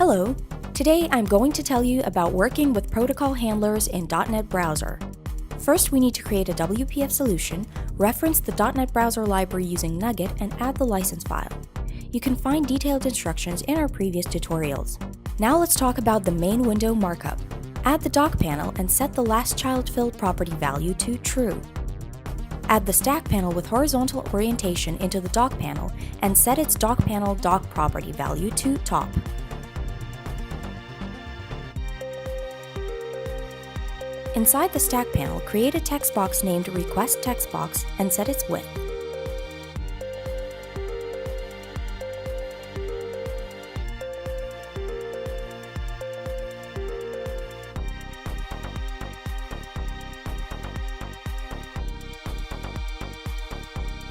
Hello! Today I'm going to tell you about working with protocol handlers in DotNetBrowser. First, we need to create a WPF solution, reference the DotNetBrowser library using NuGet, and add the license file. You can find detailed instructions in our previous tutorials. Now let's talk about the MainWindow markup. Add the DockPanel and set the LastChildFill property value to true. Add the StackPanel with horizontal orientation into the DockPanel and set its DockPanel.Dock property value to top. Inside the StackPanel, create a text box named RequestTextBox and set its width.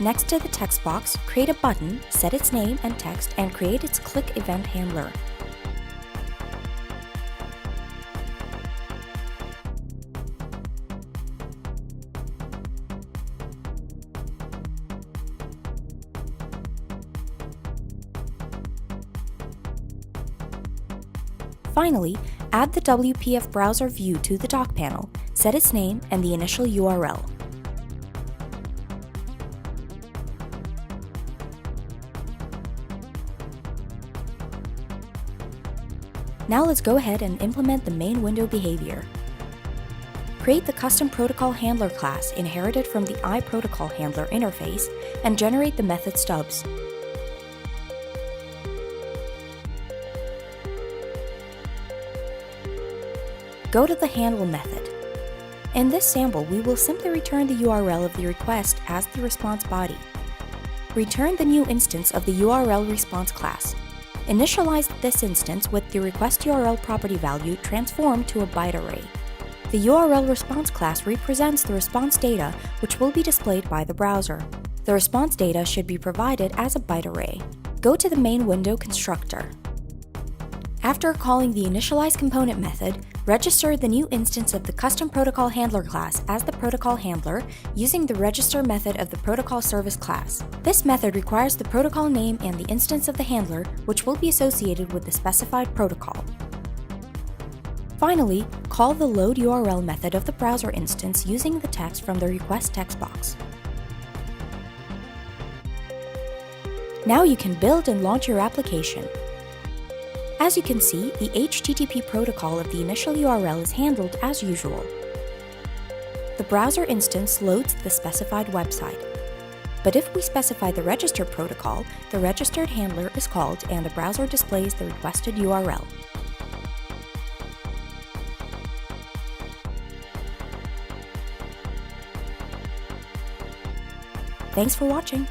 Next to the text box, create a button, set its name and text, and create its click event handler. Finally, add the WPFBrowserView to the DockPanel, set its name and the initial URL. Now let's go ahead and implement the MainWindow behavior. Create the CustomProtocolHandler class inherited from the IProtocolHandler interface and generate the method stubs. Go to the handle method. In this sample, we will simply return the URL of the request as the response body. Return the new instance of the UrlResponse class. Initialize this instance with the request.Url property value transformed to a byte array. The UrlResponse class represents the response data, which will be displayed by the browser. The response data should be provided as a byte array. Go to the MainWindow constructor. After calling the InitializeComponent method, register the new instance of the CustomProtocolHandler class as the ProtocolHandler using the register method of the ProtocolService class. This method requires the protocol name and the instance of the handler, which will be associated with the specified protocol. Finally, call the LoadUrl method of the browser instance using the text from the RequestTextBox. Now you can build and launch your application. As you can see, the HTTP protocol of the initial URL is handled as usual. The browser instance loads the specified website. But if we specify the registered protocol, the registered handler is called and the browser displays the requested URL. Thanks for watching!